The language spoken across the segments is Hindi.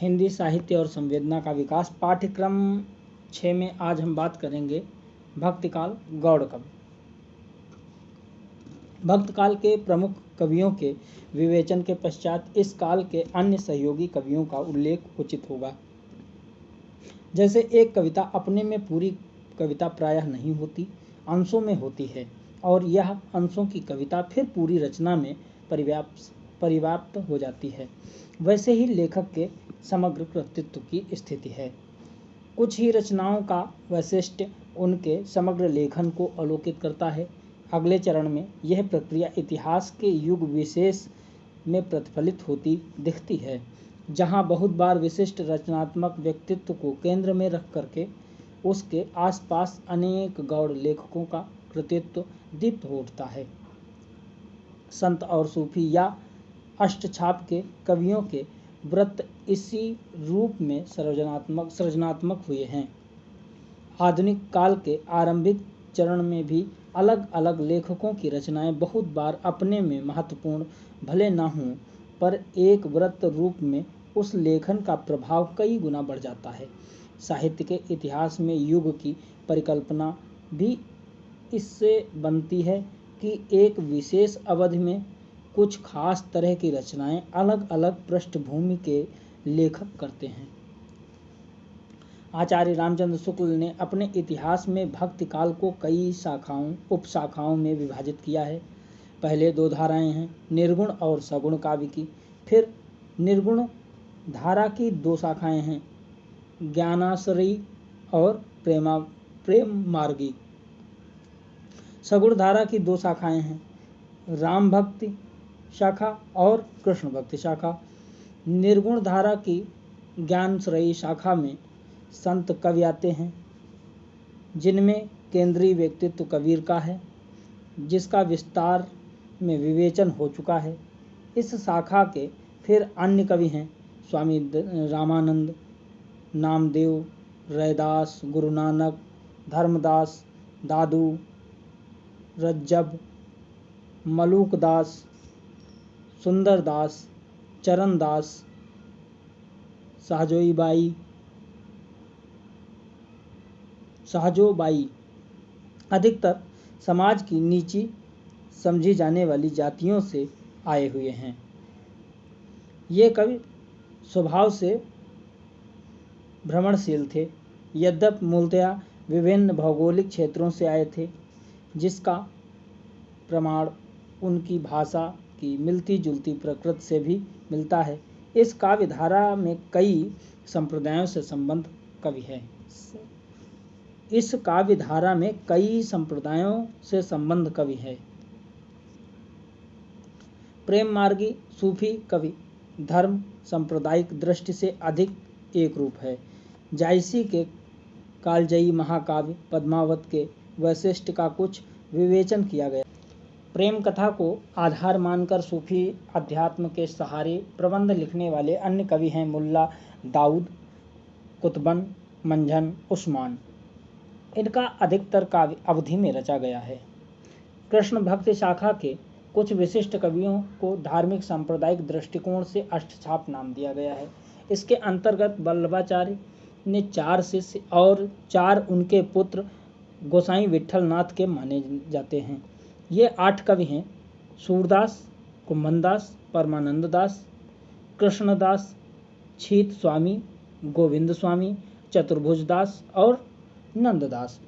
हिंदी साहित्य और संवेदना का विकास। पाठ्यक्रम 6 में आज हम बात करेंगे भक्तिकाल गौड़ कवि। भक्तकाल के प्रमुख कवियों के विवेचन के पश्चात इस काल के अन्य सहयोगी कवियों का उल्लेख उचित होगा। जैसे एक कविता अपने में पूरी कविता प्रायः नहीं होती, अंशों में होती है, और यह अंशों की कविता फिर पूरी रचना में परिव्याप्त हो जाती है, वैसे ही लेखक के समग्र कृतित्व की स्थिति है। कुछ ही रचनाओं का वैशिष्ट्य उनके समग्र लेखन को अवलोकित करता है। अगले चरण में यह प्रक्रिया इतिहास के युग विशेष में प्रतिफलित होती दिखती है, जहाँ बहुत बार विशिष्ट रचनात्मक व्यक्तित्व को केंद्र में रख करके उसके आसपास अनेक गौड़ लेखकों का कृतित्व दीप्त हो उठता है। संत और सूफी या अष्टछाप के कवियों के व्रत इसी रूप में सृजनात्मक हुए हैं। आधुनिक काल के आरंभिक चरण में भी अलग अलग लेखकों की रचनाएं बहुत बार अपने में महत्वपूर्ण भले न हों, पर एक व्रत रूप में उस लेखन का प्रभाव कई गुना बढ़ जाता है। साहित्य के इतिहास में युग की परिकल्पना भी इससे बनती है कि एक विशेष अवधि में कुछ खास तरह की रचनाएं अलग अलग पृष्ठभूमि के लेखक करते हैं। आचार्य रामचंद्र शुक्ल ने अपने इतिहास में भक्ति काल को कई उपशाखाओं में विभाजित किया है। पहले दो धाराएं हैं, निर्गुण और सगुण काव्य की। फिर निर्गुण धारा की दो शाखाएं हैं, ज्ञानाश्रयी और प्रेम मार्गी। सगुण धारा की दो शाखाएं हैं, राम भक्ति शाखा और कृष्ण भक्ति शाखा। निर्गुण धारा की ज्ञानश्रयी शाखा में संत कवि आते हैं, जिनमें केंद्रीय व्यक्तित्व कबीर का है, जिसका विस्तार में विवेचन हो चुका है। इस शाखा के फिर अन्य कवि हैं, स्वामी रामानंद, नामदेव, रैदास, गुरु नानक, धर्मदास, दादू, रज्जब, मलूकदास, सुंदरदास, चरणदास, सहजोबाई। अधिकतर समाज की नीची समझी जाने वाली जातियों से आए हुए हैं। ये कवि स्वभाव से भ्रमणशील थे, यद्यपि मूलतया विभिन्न भौगोलिक क्षेत्रों से आए थे, जिसका प्रमाण उनकी भाषा की मिलती जुलती प्रकृति से भी मिलता है। इस काव्य धारा में कई संप्रदायों से संबंध कवि है। इस काव्य धारा में कई संप्रदायों से संबंध कवि है। प्रेम मार्गी सूफी कवि धर्म सांप्रदायिक दृष्टि से अधिक एक रूप है। जायसी के कालजयी महाकाव्य पद्मावत के वैशिष्ट्य का कुछ विवेचन किया गया। प्रेम कथा को आधार मानकर सूफी अध्यात्म के सहारे प्रबंध लिखने वाले अन्य कवि हैं मुल्ला दाऊद, कुतबन, मंझन, उस्मान। इनका अधिकतर काव्य अवधि में रचा गया है। कृष्ण भक्ति शाखा के कुछ विशिष्ट कवियों को धार्मिक सांप्रदायिक दृष्टिकोण से अष्टछाप नाम दिया गया है। इसके अंतर्गत वल्लभाचार्य ने 4 शिष्य और 4 उनके पुत्र गोसाई विठलनाथ के माने जाते हैं। ये 8 कवि हैं, सूरदास, कुंभनदास, परमानंद दास, कृष्णदास, छीत स्वामी, गोविंद स्वामी, चतुर्भुज दास और नंददास।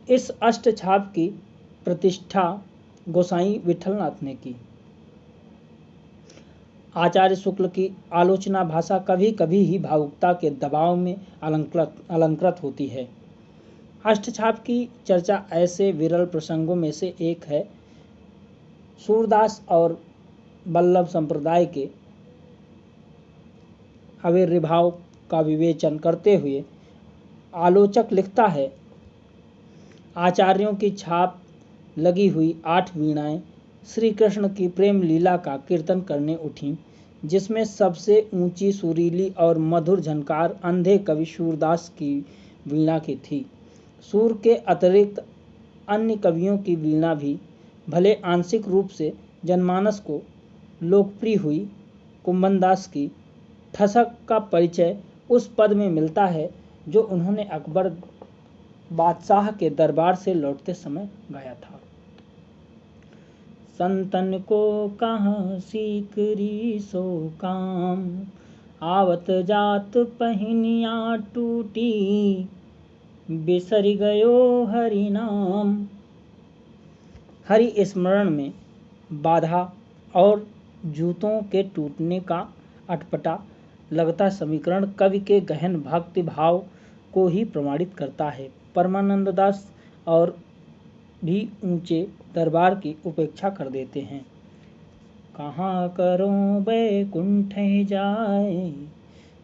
इस अष्टछाप की प्रतिष्ठा गोसाई विठलनाथ ने की। आचार्य शुक्ल की आलोचना भाषा कभी कभी ही भावुकता के दबाव में अलंकृत होती है। अष्टछाप की चर्चा ऐसे विरल प्रसंगों में से एक है। सूरदास और वल्लभ संप्रदाय के आविर्भाव का विवेचन करते हुए आलोचक लिखता है, आचार्यों की छाप लगी हुई 8 वीणाएं श्री कृष्ण की प्रेम लीला का कीर्तन करने उठीं, जिसमें सबसे ऊंची, सुरीली और मधुर झनकार अंधे कवि सूरदास की वीणा की थी। सूर के अतिरिक्त अन्य कवियों की वीणा भी भले आंशिक रूप से जनमानस को लोकप्रिय हुई। कुंभनदास की ठसक का परिचय उस पद में मिलता है जो उन्होंने अकबर बादशाह के दरबार से लौटते समय गाया था। संतन को कहाँ सीकरी सो काम, आवत जात पहिनिया टूटी, बिसर गयो हरि नाम। हरि स्मरण में बाधा और जूतों के टूटने का अटपटा लगता समीकरण कवि के गहन भक्ति भाव को ही प्रमाणित करता है। परमानंद दास और भी ऊंचे दरबार की उपेक्षा कर देते हैं। कहाँ करो बैकुंठ जाए,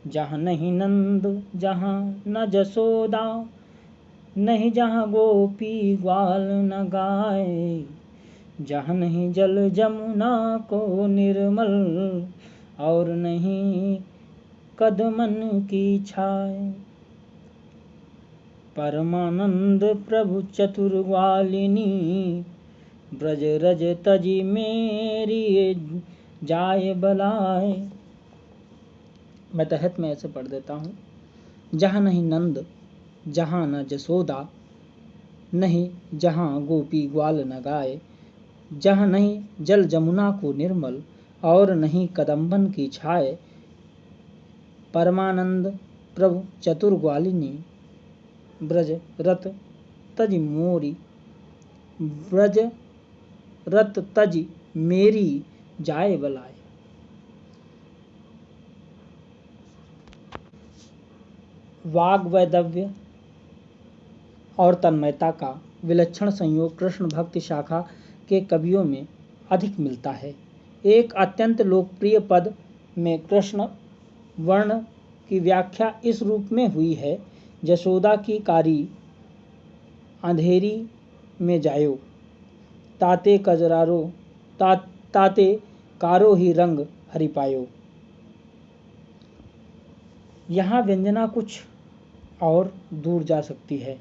जहाँ नहीं नंद जहाँ न जसोदा, नहीं जहाँ गोपी ग्वाल न गाए, जहाँ नहीं जल जमुना को निर्मल, और नहीं कदमन की छाए। परमानंद प्रभु चतुर ग्वालिनी, ब्रज रज तजी मेरी जाए बलाए। मैं तहत में ऐसे पढ़ देता हूँ। जहाँ नहीं नंद जहाँ न जसोदा, नहीं जहाँ गोपी ग्वाल न गाए, जहाँ नहीं जल जमुना को निर्मल, और नहीं कदम्बन की छाए। परमानंद प्रभु चतुर ग्वालिनी, ब्रज रत तज मोरी, ब्रज रत तज मेरी जाए बलाए। वाग वैदव्य और तन्मयता का विलक्षण संयोग कृष्ण भक्ति शाखा के कवियों में अधिक मिलता है। एक अत्यंत लोकप्रिय पद में कृष्ण वर्ण की व्याख्या इस रूप में हुई है। जसोदा की कारी अंधेरी में जायो, ताते कजरारो ताते कारो ही रंग हरि पायो। यहाँ व्यंजना कुछ और दूर जा सकती है।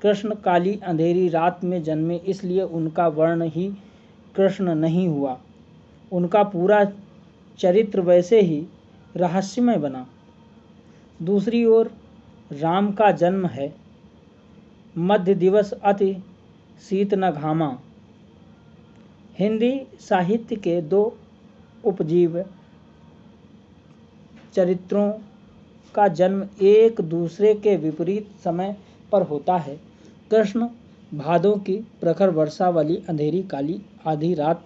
कृष्ण काली अंधेरी रात में जन्मे, इसलिए उनका वर्ण ही कृष्ण नहीं हुआ, उनका पूरा चरित्र वैसे ही रहस्यमय बना। दूसरी ओर राम का जन्म है मध्य दिवस अति शीत न घामा। हिंदी साहित्य के दो उपजीव चरित्रों का जन्म एक दूसरे के विपरीत समय पर होता है। कृष्ण भादों की प्रखर वर्षा वाली अंधेरी काली आधी रात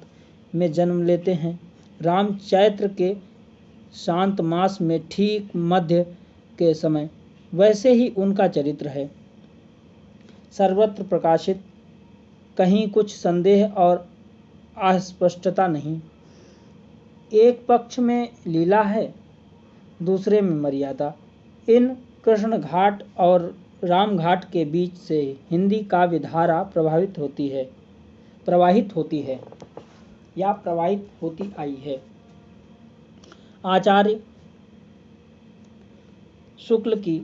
में जन्म लेते हैं। राम चैत्र के शांत मास में ठीक मध्य के समय। वैसे ही उनका चरित्र है, सर्वत्र प्रकाशित, कहीं कुछ संदेह और अस्पष्टता नहीं। एक पक्ष में लीला है, दूसरे में मर्यादा। इन कृष्ण घाट और राम घाट के बीच से हिंदी काव्य धारा प्रवाहित होती आई है। आचार्य शुक्ल की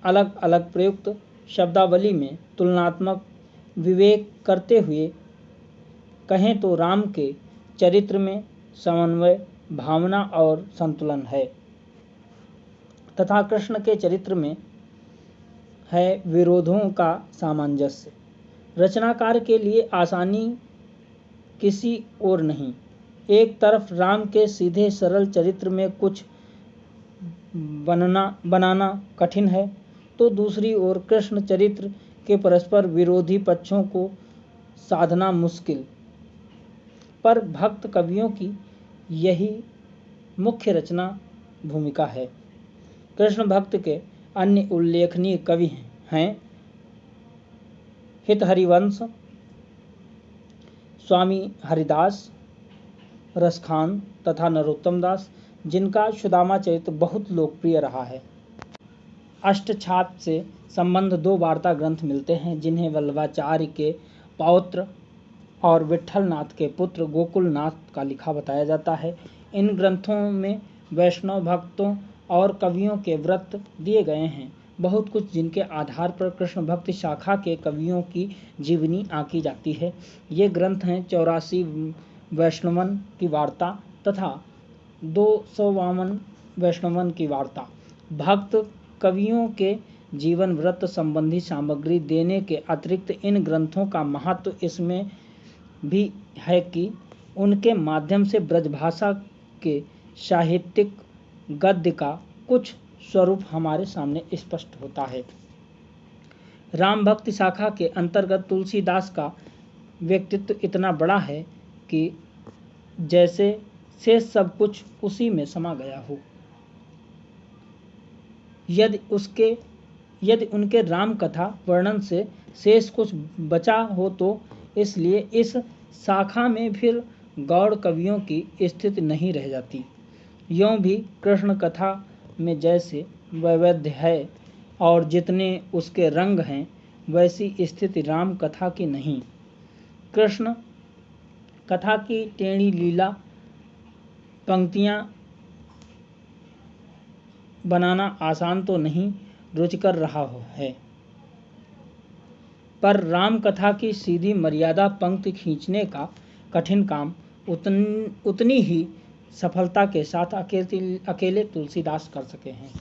अलग अलग प्रयुक्त शब्दावली में तुलनात्मक विवेक करते हुए कहें तो राम के चरित्र में समन्वय, भावना और संतुलन है, तथा कृष्ण के चरित्र में है विरोधों का सामंजस्य। रचनाकार के लिए आसानी किसी और नहीं। एक तरफ राम के सीधे सरल चरित्र में कुछ बनाना कठिन है, तो दूसरी ओर कृष्ण चरित्र के परस्पर विरोधी पक्षों को साधना मुश्किल। पर भक्त कवियों की यही मुख्य रचना भूमिका है। कृष्ण भक्त के अन्य उल्लेखनीय कवि हैं हितहरिवंश, स्वामी हरिदास, रसखान तथा नरोत्तम दास, जिनका सुदामा चरित्र बहुत लोकप्रिय रहा है। अष्टछाप से संबंध दो वार्ता ग्रंथ मिलते हैं, जिन्हें वल्लभाचार्य के पौत्र और विट्ठलनाथ के पुत्र गोकुलनाथ का लिखा बताया जाता है। इन ग्रंथों में वैष्णव भक्तों और कवियों के व्रत दिए गए हैं, बहुत कुछ, जिनके आधार पर कृष्ण भक्ति शाखा के कवियों की जीवनी आंकी जाती है। ये ग्रंथ हैं 84 वैष्णवन की वार्ता तथा 252 वैष्णवन की वार्ता। भक्त कवियों के जीवन व्रत संबंधी सामग्री देने के अतिरिक्त इन ग्रंथों का महत्व इसमें भी है कि उनके माध्यम से ब्रजभाषा के साहित्यिक गद्य का कुछ स्वरूप हमारे सामने स्पष्ट होता है। राम भक्ति शाखा के अंतर्गत तुलसीदास का व्यक्तित्व इतना बड़ा है कि जैसे शेष सब कुछ उसी में समा गया हो। यदि उनके राम कथा वर्णन से शेष कुछ बचा हो तो इसलिए इस शाखा में फिर गौड़ कवियों की स्थिति नहीं रह जाती। यों भी कृष्ण कथा में जैसे वैविध्य है और जितने उसके रंग हैं, वैसी स्थिति राम कथा की नहीं। कृष्ण कथा की टेढ़ी लीला पंक्तियां बनाना आसान तो नहीं, रुचिकर रहा है, पर राम कथा की सीधी मर्यादा पंक्ति खींचने का कठिन काम उतनी ही सफलता के साथ अकेले तुलसीदास कर सके हैं।